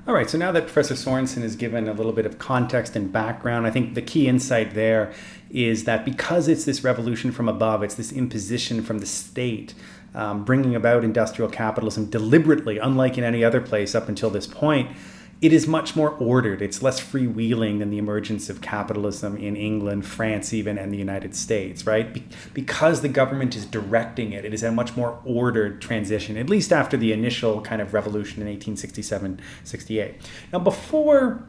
All right, so now that Professor Sorensen has given a little bit of context and background, I think the key insight there is that because it's this revolution from above, it's this imposition from the state, bringing about industrial capitalism deliberately, unlike in any other place up until this point, it is much more ordered. It's less freewheeling than the emergence of capitalism in England, France even, and the United States, right? Because the government is directing it, it is a much more ordered transition, at least after the initial kind of revolution in 1867-68. Now, before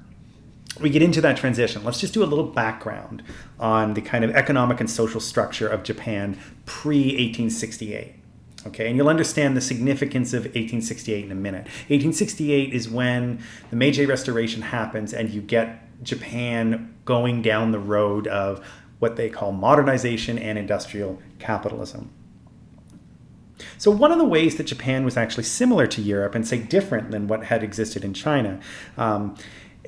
we get into that transition, let's just do a little background on the kind of economic and social structure of Japan pre-1868. Okay, and you'll understand the significance of 1868 in a minute. 1868 is when the Meiji Restoration happens and you get Japan going down the road of what they call modernization and industrial capitalism. So one of the ways that Japan was actually similar to Europe and say different than what had existed in China,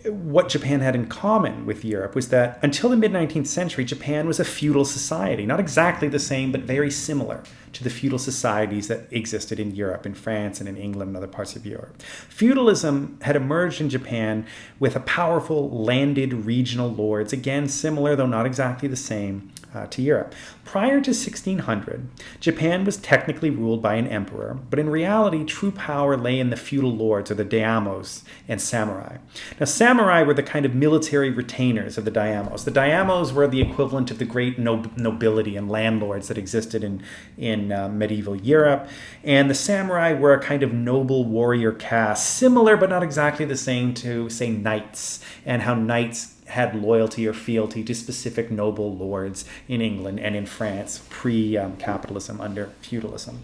what Japan had in common with Europe was that until the mid-19th century, Japan was a feudal society. Not exactly the same, but very similar to the feudal societies that existed in Europe, in France and in England and other parts of Europe. Feudalism had emerged in Japan with a powerful landed regional lords, again similar, though not exactly the same, to Europe. Prior to 1600, Japan was technically ruled by an emperor, but in reality, true power lay in the feudal lords, or the daimyos, and samurai. Now, samurai were the kind of military retainers of the daimyos. The daimyos were the equivalent of the great nobility and landlords that existed in medieval Europe, and the samurai were a kind of noble warrior caste, similar but not exactly the same to, say, knights, and how knights had loyalty or fealty to specific noble lords in England and in France pre-capitalism under feudalism.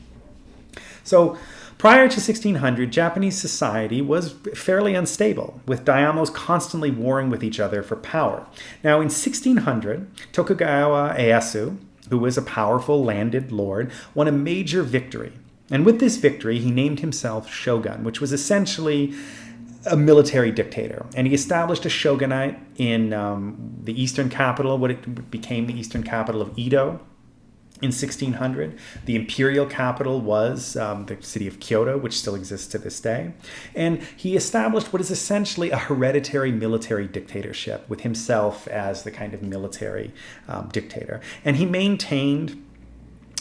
So prior to 1600, Japanese society was fairly unstable, with daimyos constantly warring with each other for power. Now in 1600, Tokugawa Ieyasu, who was a powerful landed lord, won a major victory. And with this victory, he named himself shogun, which was essentially a military dictator. And he established a shogunate in the eastern capital, what it became the eastern capital of Edo in 1600. The imperial capital was the city of Kyoto, which still exists to this day. And he established what is essentially a hereditary military dictatorship with himself as the kind of military dictator. And he maintained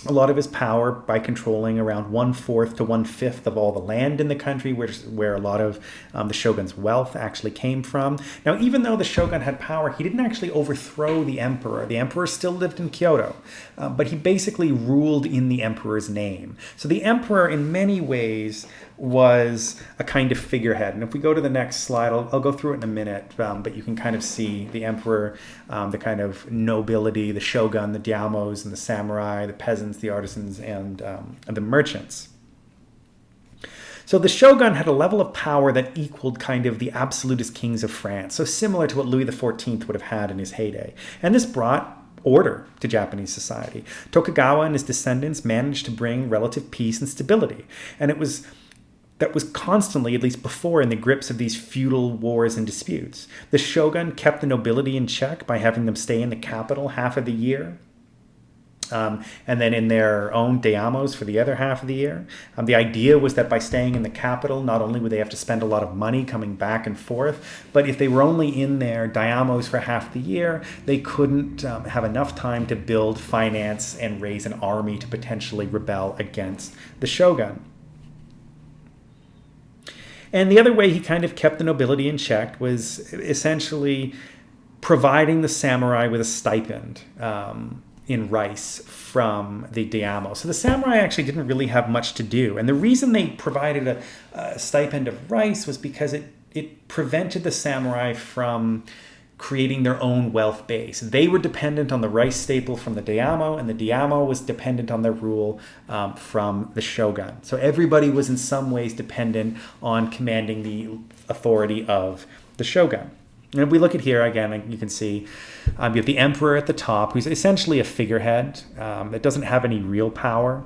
a lot of his power by controlling around 1/4 to 1/5 of all the land in the country, where a lot of the shogun's wealth actually came from. Now, even though the shogun had power, he didn't actually overthrow the emperor. The emperor still lived in Kyoto, but he basically ruled in the emperor's name. So the emperor, in many ways, was a kind of figurehead. And if we go to the next slide, I'll go through it in a minute, but you can kind of see the emperor, the kind of nobility, the shogun, the daimyos, and the samurai, the peasants, the artisans, and the merchants. So the shogun had a level of power that equaled kind of the absolutist kings of France, so similar to what Louis XIV would have had in his heyday. And this brought order to Japanese society. Tokugawa and his descendants managed to bring relative peace and stability. And that was constantly, at least before, in the grips of these feudal wars and disputes. The shogun kept the nobility in check by having them stay in the capital half of the year, and then in their own daimyos for the other half of the year. The idea was that by staying in the capital, not only would they have to spend a lot of money coming back and forth, but if they were only in their daimyos for half the year, they couldn't have enough time to build, finance, and raise an army to potentially rebel against the shogun. And the other way he kind of kept the nobility in check was essentially providing the samurai with a stipend in rice from the daimyo. So the samurai actually didn't really have much to do. And the reason they provided a stipend of rice was because it prevented the samurai from creating their own wealth base. They were dependent on the rice staple from the daimyo, and the daimyo was dependent on their rule from the shogun. So everybody was in some ways dependent on commanding the authority of the shogun. And if we look at here again, you can see you have the emperor at the top, who's essentially a figurehead that doesn't have any real power.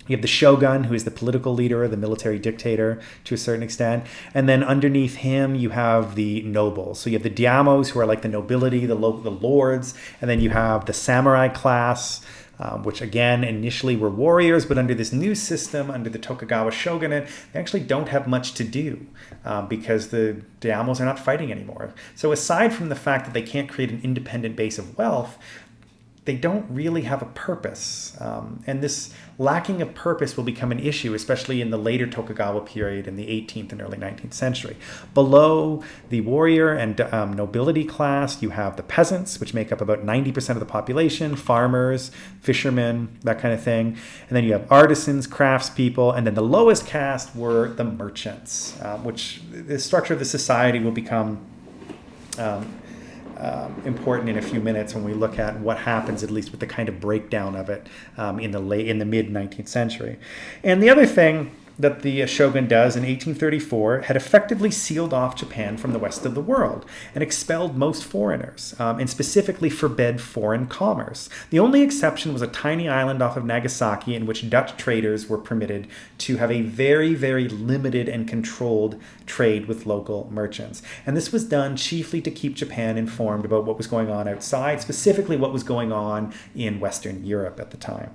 You have the shogun, who is the political leader, the military dictator to a certain extent. And then underneath him, you have the nobles. So you have the daimyos, who are like the nobility, the lords. And then you have the samurai class, which again initially were warriors, but under this new system, under the Tokugawa shogunate, they actually don't have much to do because the daimyos are not fighting anymore. So aside from the fact that they can't create an independent base of wealth, they don't really have a purpose. And this lacking of purpose will become an issue, especially in the later Tokugawa period in the 18th and early 19th century. Below the warrior and nobility class, you have the peasants, which make up about 90% of the population, farmers, fishermen, that kind of thing. And then you have artisans, craftspeople, and then the lowest caste were the merchants, which the structure of the society will become important in a few minutes when we look at what happens, at least with the kind of breakdown of it in the mid 19th century. And the other thing that the shogun does in 1834 had effectively sealed off Japan from the rest of the world and expelled most foreigners, and specifically forbade foreign commerce. The only exception was a tiny island off of Nagasaki in which Dutch traders were permitted to have a very, very limited and controlled trade with local merchants. And this was done chiefly to keep Japan informed about what was going on outside, specifically what was going on in Western Europe at the time.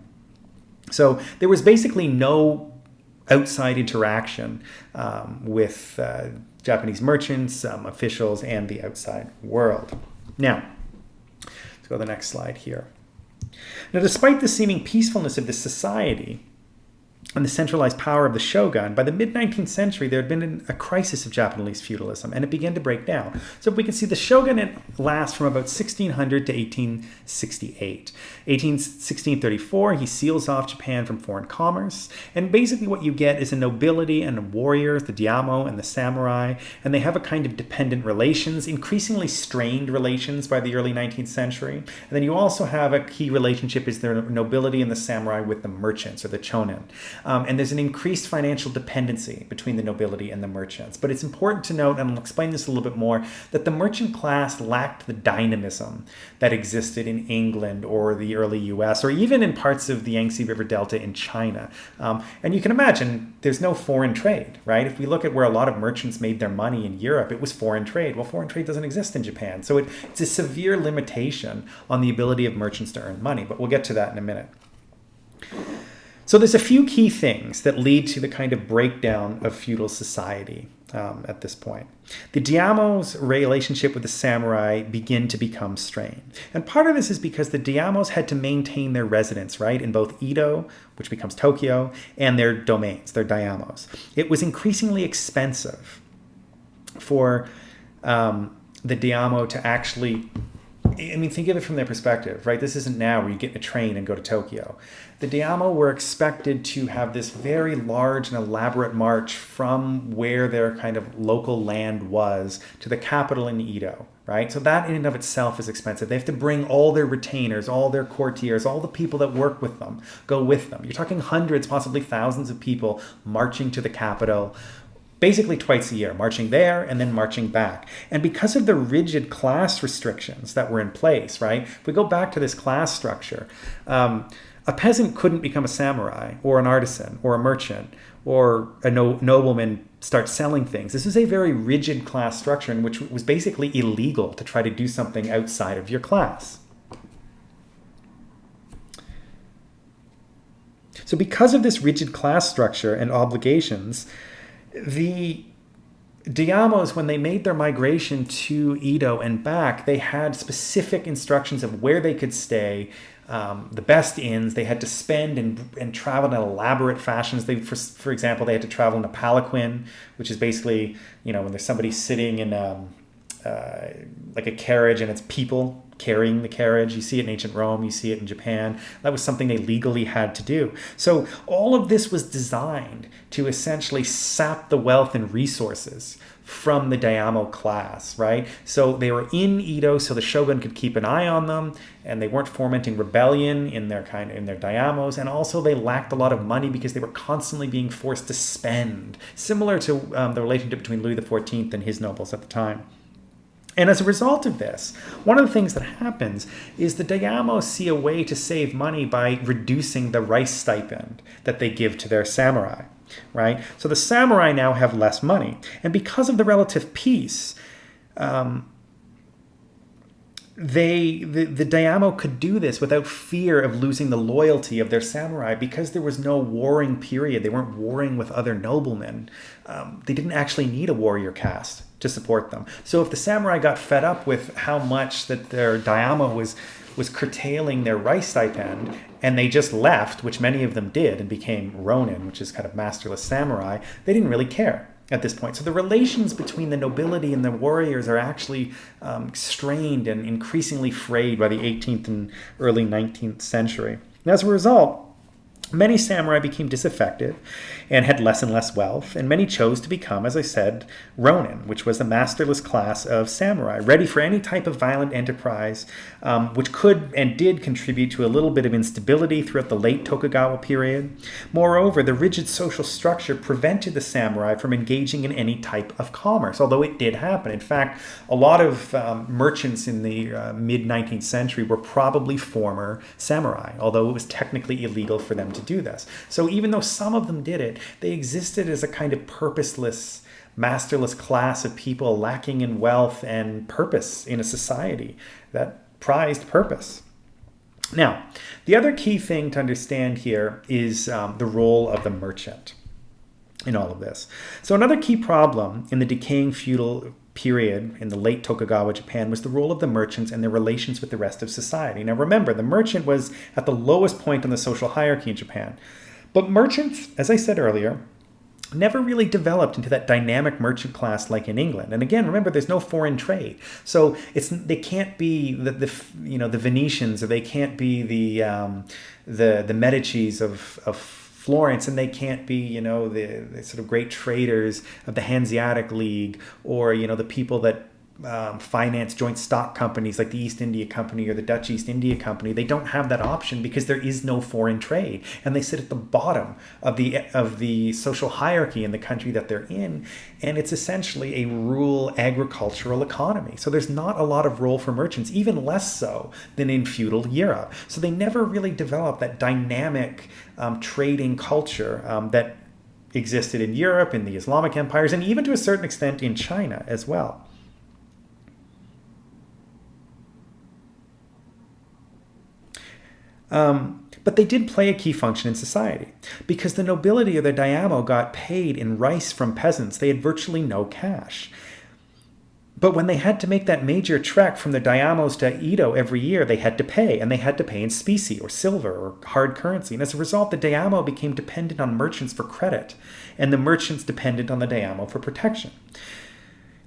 So there was basically no outside interaction with Japanese merchants, officials, and the outside world. Now, let's go to the next slide here. Now, despite the seeming peacefulness of this society and the centralized power of the shogun, by the mid-19th century, there had been a crisis of Japanese feudalism, and it began to break down. So we can see the shogunate lasts from about 1600 to 1868. 1634, he seals off Japan from foreign commerce, and basically what you get is a nobility and warriors, the daimyo and the samurai, and they have a kind of dependent relations, increasingly strained relations by the early 19th century. And then you also have a key relationship is the nobility and the samurai with the merchants, or the chonin. And there's an increased financial dependency between the nobility and the merchants. But it's important to note, and I'll explain this a little bit more, that the merchant class lacked the dynamism that existed in England or the early US, or even in parts of the Yangtze River Delta in China. And you can imagine there's no foreign trade, right? If we look at where a lot of merchants made their money in Europe, it was foreign trade. Well, foreign trade doesn't exist in Japan. So it's a severe limitation on the ability of merchants to earn money. But we'll get to that in a minute. So there's a few key things that lead to the kind of breakdown of feudal society at this point. The daimyo's relationship with the samurai begin to become strained. And part of this is because the daimyos had to maintain their residence, right, in both Edo, which becomes Tokyo, and their domains, their daimyos. It was increasingly expensive for the daimyo to actually, I mean, think of it from their perspective, right? This isn't now where you get in a train and go to Tokyo. The daimyo were expected to have this very large and elaborate march from where their kind of local land was to the capital in Edo, right? So that in and of itself is expensive. They have to bring all their retainers, all their courtiers, all the people that work with them, go with them. You're talking hundreds, possibly thousands of people marching to the capital, basically twice a year, marching there and then marching back. And because of the rigid class restrictions that were in place, right? If we go back to this class structure, a peasant couldn't become a samurai or an artisan or a merchant or a nobleman start selling things. This is a very rigid class structure in which it was basically illegal to try to do something outside of your class. So because of this rigid class structure and obligations, the daimyos, when they made their migration to Edo and back, they had specific instructions of where they could stay, the best inns. They had to spend and travel in elaborate fashions. For example, they had to travel in a palanquin, which is basically, when there's somebody sitting in like a carriage and it's people carrying the carriage. You see it in ancient Rome, you see it in Japan. That was something they legally had to do. So all of this was designed to essentially sap the wealth and resources from the daimyo class, right? So they were in Edo so the shogun could keep an eye on them, and they weren't fomenting rebellion in their daimyos, and also they lacked a lot of money because they were constantly being forced to spend, similar to the relationship between Louis XIV and his nobles at the time. And as a result of this, one of the things that happens is the daimyo see a way to save money by reducing the rice stipend that they give to their samurai, right? So the samurai now have less money. And because of the relative peace, the daimyo could do this without fear of losing the loyalty of their samurai because there was no warring period. They weren't warring with other noblemen. They didn't actually need a warrior caste to support them. So if the samurai got fed up with how much that their daimyo was curtailing their rice stipend, and they just left, which many of them did, and became ronin, which is kind of masterless samurai, they didn't really care at this point. So the relations between the nobility and the warriors are actually strained and increasingly frayed by the 18th and early 19th century. And as a result, many samurai became disaffected and had less and less wealth, and many chose to become, as I said, ronin, which was the masterless class of samurai, ready for any type of violent enterprise, which could and did contribute to a little bit of instability throughout the late Tokugawa period. Moreover, the rigid social structure prevented the samurai from engaging in any type of commerce, although it did happen. In fact, a lot of merchants in the mid-19th century were probably former samurai, although it was technically illegal for them to do this. So even though some of them did it, they existed as a kind of purposeless, masterless class of people lacking in wealth and purpose in a society that prized purpose. Now, the other key thing to understand here is the role of the merchant in all of this. So another key problem in the decaying feudal period in the late Tokugawa Japan was the role of the merchants and their relations with the rest of society. Now remember, the merchant was at the lowest point on the social hierarchy in Japan. But merchants, as I said earlier, never really developed into that dynamic merchant class like in England. And again, remember, there's no foreign trade, so they can't be the Venetians, or they can't be the Medicis of Florence, and they can't be the sort of great traders of the Hanseatic League, or the people that finance joint stock companies like the East India Company or the Dutch East India Company. They don't have that option because there is no foreign trade, and they sit at the bottom of the social hierarchy in the country that they're in, and it's essentially a rural agricultural economy. So there's not a lot of role for merchants, even less so than in feudal Europe. So they never really developed that dynamic trading culture that existed in Europe, in the Islamic empires, and even to a certain extent in China as well. But they did play a key function in society. Because the nobility or the daimyo got paid in rice from peasants, they had virtually no cash. But when they had to make that major trek from the daimyos to Edo every year, they had to pay, and they had to pay in specie, or silver, or hard currency. And as a result, the daimyo became dependent on merchants for credit, and the merchants dependent on the daimyo for protection.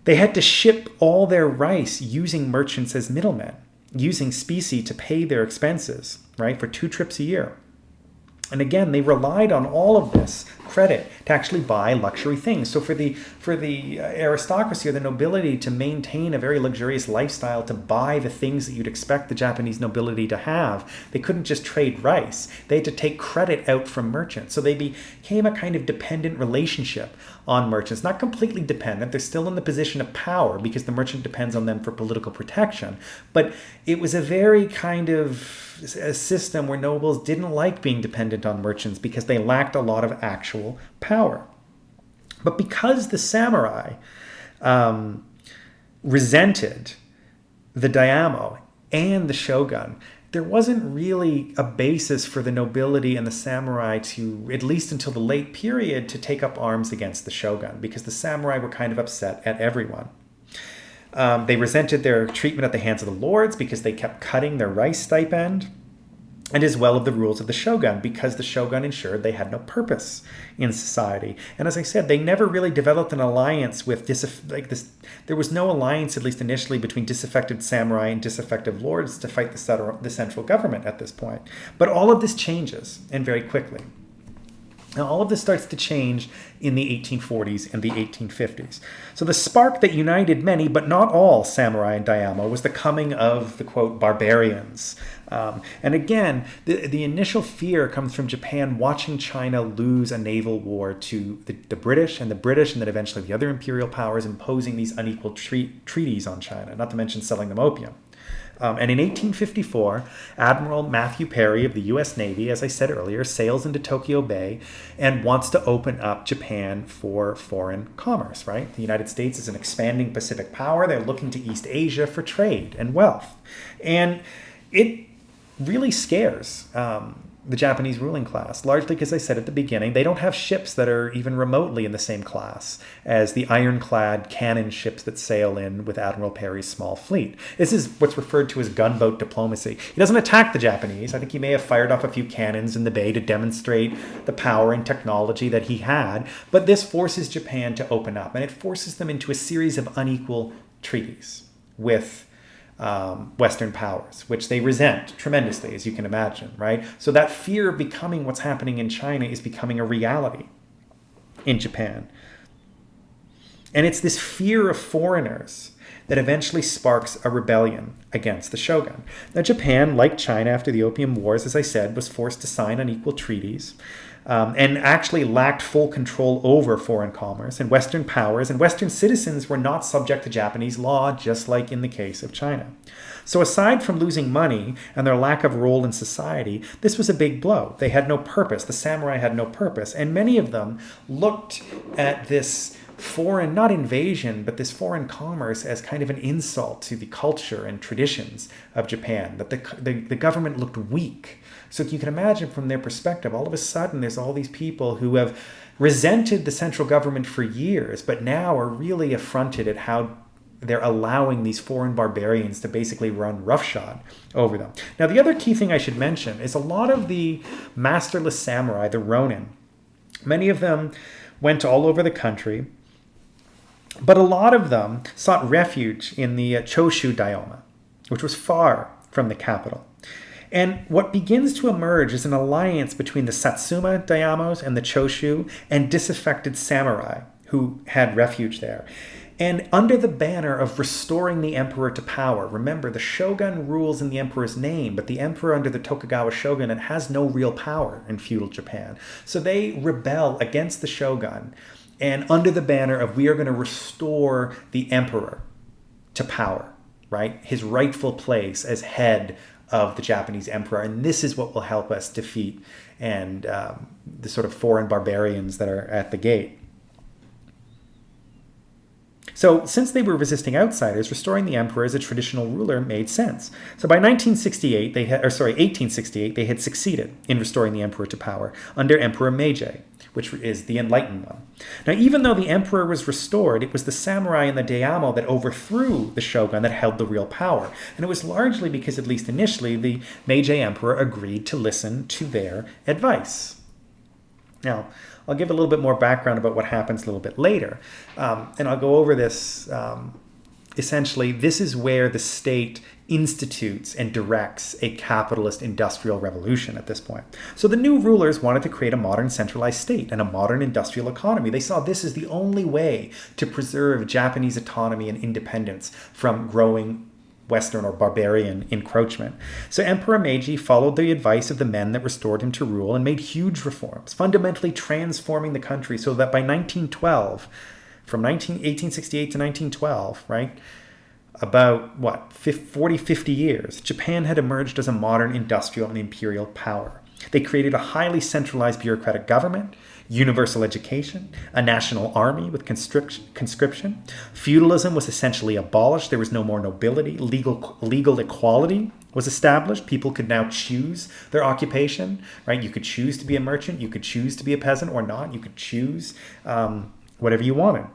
They had to ship all their rice using merchants as middlemen, using specie to pay their expenses, right, for 2 trips a year. And again, they relied on all of this credit to actually buy luxury things. So for the aristocracy or the nobility to maintain a very luxurious lifestyle, to buy the things that you'd expect the Japanese nobility to have, they couldn't just trade rice. They had to take credit out from merchants. So they became a kind of dependent relationship on merchants. Not completely dependent. They're still in the position of power because the merchant depends on them for political protection. But it was a very kind of a system where nobles didn't like being dependent on merchants because they lacked a lot of actual power. But because the samurai resented the daimyo and the shogun, there wasn't really a basis for the nobility and the samurai to, at least until the late period, to take up arms against the shogun, because the samurai were kind of upset at everyone. They resented their treatment at the hands of the lords because they kept cutting their rice stipend, and as well of the rules of the shogun, because the shogun ensured they had no purpose in society. And as I said, they never really developed an alliance with there was no alliance, at least initially, between disaffected samurai and disaffected lords to fight the central government at this point. But all of this changes, and very quickly. Now, all of this starts to change in the 1840s and the 1850s. So the spark that united many, but not all, samurai and daimyo was the coming of the, quote, barbarians. And again, the initial fear comes from Japan watching China lose a naval war to the British, and then eventually the other imperial powers imposing these unequal treaties on China, not to mention selling them opium. And in 1854, Admiral Matthew Perry of the U.S. Navy, as I said earlier, sails into Tokyo Bay and wants to open up Japan for foreign commerce, right? The United States is an expanding Pacific power. They're looking to East Asia for trade and wealth. And it really scares the Japanese ruling class, largely because I said at the beginning, they don't have ships that are even remotely in the same class as the ironclad cannon ships that sail in with Admiral Perry's small fleet. This is what's referred to as gunboat diplomacy. He doesn't attack the Japanese. I think he may have fired off a few cannons in the bay to demonstrate the power and technology that he had, but this forces Japan to open up, and it forces them into a series of unequal treaties with Western powers, which they resent tremendously, as you can imagine, right? So that fear of becoming what's happening in China is becoming a reality in Japan. And it's this fear of foreigners that eventually sparks a rebellion against the shogun. Now, Japan, like China after the Opium Wars, as I said, was forced to sign unequal treaties and actually lacked full control over foreign commerce, and Western powers and Western citizens were not subject to Japanese law, just like in the case of China. So aside from losing money and their lack of role in society, this was a big blow. They had no purpose. The samurai had no purpose. And many of them looked at this foreign, not invasion, but this foreign commerce as kind of an insult to the culture and traditions of Japan, that the government looked weak. So you can imagine from their perspective, all of a sudden there's all these people who have resented the central government for years, but now are really affronted at how they're allowing these foreign barbarians to basically run roughshod over them. Now, the other key thing I should mention is a lot of the masterless samurai, the Ronin, many of them went all over the country, but a lot of them sought refuge in the Choshu Dayoma, which was far from the capital. And what begins to emerge is an alliance between the Satsuma Dayamos and the Choshu and disaffected samurai who had refuge there. And under the banner of restoring the emperor to power, remember, the shogun rules in the emperor's name, but the emperor under the Tokugawa shogunate has no real power in feudal Japan. So they rebel against the shogun, and under the banner of we are going to restore the emperor to power, right? His rightful place as head of the Japanese emperor. And this is what will help us defeat and the sort of foreign barbarians that are at the gate. So since they were resisting outsiders, restoring the emperor as a traditional ruler made sense. So by 1868, they had succeeded in restoring the emperor to power under Emperor Meiji, which is the enlightened one. Now, even though the emperor was restored, it was the samurai and the daimyo that overthrew the shogun that held the real power. And it was largely because, at least initially, the Meiji emperor agreed to listen to their advice. Now, I'll give a little bit more background about what happens a little bit later. And I'll go over this. Essentially, this is where the state institutes and directs a capitalist industrial revolution at this point. So the new rulers wanted to create a modern centralized state and a modern industrial economy. They saw this as the only way to preserve Japanese autonomy and independence from growing Western or barbarian encroachment. So Emperor Meiji followed the advice of the men that restored him to rule and made huge reforms, fundamentally transforming the country so that by 1912, from 1868 to 1912, right, about 40, 50 years, Japan had emerged as a modern industrial and imperial power. They created a highly centralized bureaucratic government, universal education, a national army with conscription. Feudalism was essentially abolished. There was no more nobility. Legal equality was established. People could now choose their occupation, right? You could choose to be a merchant. You could choose to be a peasant or not. You could choose whatever you wanted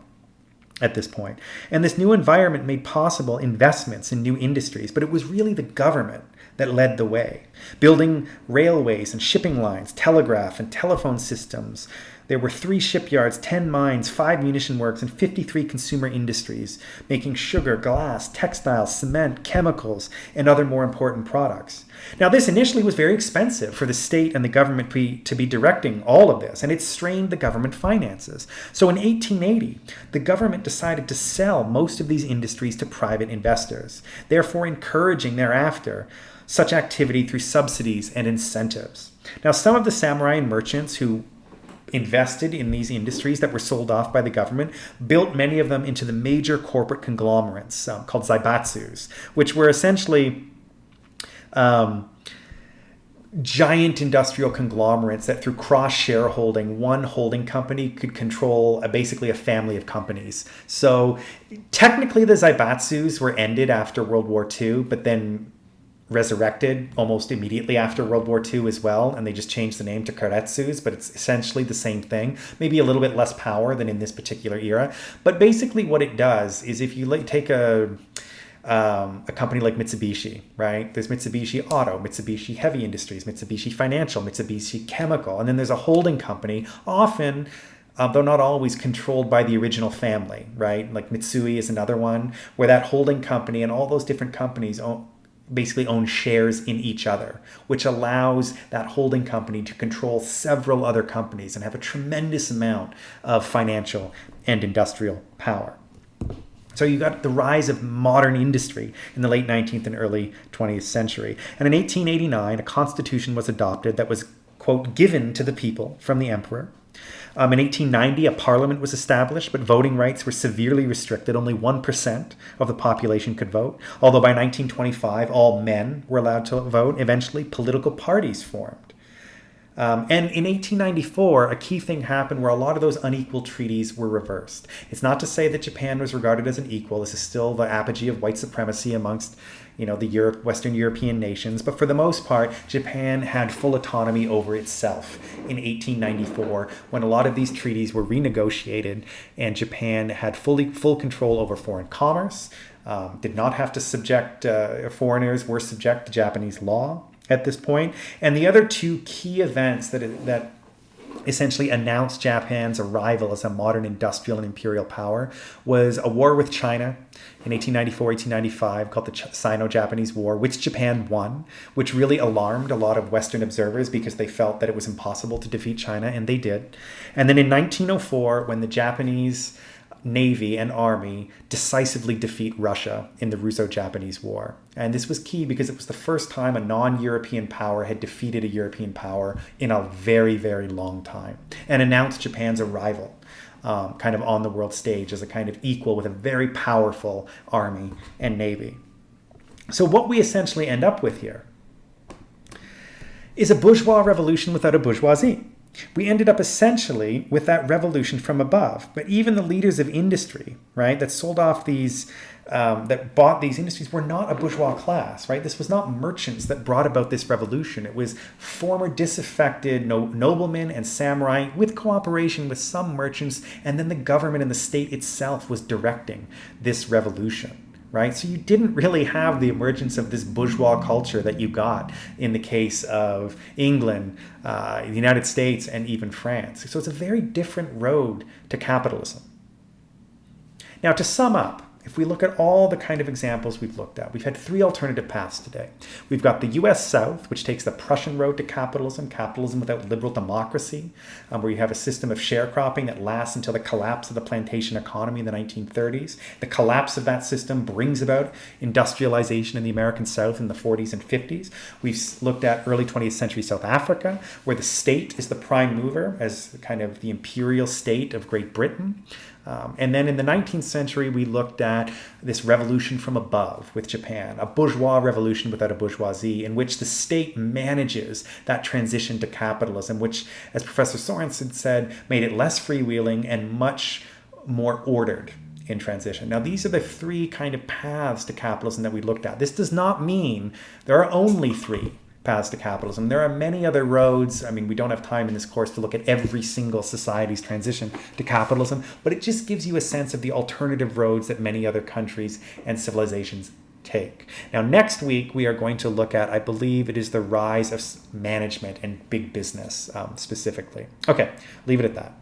at this point. And this new environment made possible investments in new industries, but it was really the government that led the way, building railways and shipping lines, telegraph and telephone systems. There were 3 shipyards, 10 mines, 5 munition works, and 53 consumer industries, making sugar, glass, textiles, cement, chemicals, and other more important products. Now, this initially was very expensive for the state and the government to be directing all of this, and it strained the government finances. So in 1880, the government decided to sell most of these industries to private investors, therefore encouraging thereafter such activity through subsidies and incentives. Now, some of the samurai and merchants who invested in these industries that were sold off by the government, built many of them into the major corporate conglomerates called zaibatsus, which were essentially giant industrial conglomerates that through cross-shareholding, one holding company could control basically a family of companies. So technically the zaibatsus were ended after World War II, but then resurrected almost immediately after World War II as well, and they just changed the name to karetsus, but it's essentially the same thing, maybe a little bit less power than in this particular era. But basically what it does is if you take a company like Mitsubishi, right? There's Mitsubishi Auto, Mitsubishi Heavy Industries, Mitsubishi Financial, Mitsubishi Chemical, and then there's a holding company, often, though not always, controlled by the original family, right? Like Mitsui is another one, where that holding company and all those different companies basically own shares in each other, which allows that holding company to control several other companies and have a tremendous amount of financial and industrial power. So you got the rise of modern industry in the late 19th and early 20th century. And in 1889, a constitution was adopted that was, quote, given to the people from the emperor. In 1890, a parliament was established, but voting rights were severely restricted. Only 1% of the population could vote. Although by 1925, all men were allowed to vote. Eventually, political parties formed. And in 1894, a key thing happened where a lot of those unequal treaties were reversed. It's not to say that Japan was regarded as an equal. This is still the apogee of white supremacy amongst, the Western European nations. But for the most part, Japan had full autonomy over itself in 1894 when a lot of these treaties were renegotiated and Japan had full control over foreign commerce, did not have to subject foreigners, were subject to Japanese law at this point. And the other two key events that essentially announced Japan's arrival as a modern industrial and imperial power was a war with China in 1894-1895 called the Sino-Japanese War, which Japan won, which really alarmed a lot of Western observers because they felt that it was impossible to defeat China, and they did. And then in 1904, when the Japanese Navy and Army decisively defeat Russia in the Russo-Japanese War. And this was key because it was the first time a non-European power had defeated a European power in a very, very long time and announced Japan's arrival kind of on the world stage as a kind of equal with a very powerful army and navy. So what we essentially end up with here is a bourgeois revolution without a bourgeoisie. We ended up essentially with that revolution from above. But even the leaders of industry, right, that sold off these, that bought these industries were not a bourgeois class, right? This was not merchants that brought about this revolution. It was former disaffected noblemen and samurai with cooperation with some merchants, and then the government and the state itself was directing this revolution. Right? So you didn't really have the emergence of this bourgeois culture that you got in the case of England, the United States, and even France. So it's a very different road to capitalism. Now, to sum up, if we look at all the kind of examples we've looked at, we've had three alternative paths today. We've got the US South, which takes the Prussian road to capitalism without liberal democracy, where you have a system of sharecropping that lasts until the collapse of the plantation economy in the 1930s. The collapse of that system brings about industrialization in the American South in the 40s and 50s. We've looked at early 20th century South Africa, where the state is the prime mover as kind of the imperial state of Great Britain. And then in the 19th century, we looked at this revolution from above with Japan, a bourgeois revolution without a bourgeoisie, in which the state manages that transition to capitalism, which, as Professor Sorensen said, made it less freewheeling and much more ordered in transition. Now, these are the three kind of paths to capitalism that we looked at. This does not mean there are only three paths to capitalism. There are many other roads. I mean, we don't have time in this course to look at every single society's transition to capitalism, but it just gives you a sense of the alternative roads that many other countries and civilizations take. Now, next week, we are going to look at, I believe it is the rise of management and big business specifically. Okay, leave it at that.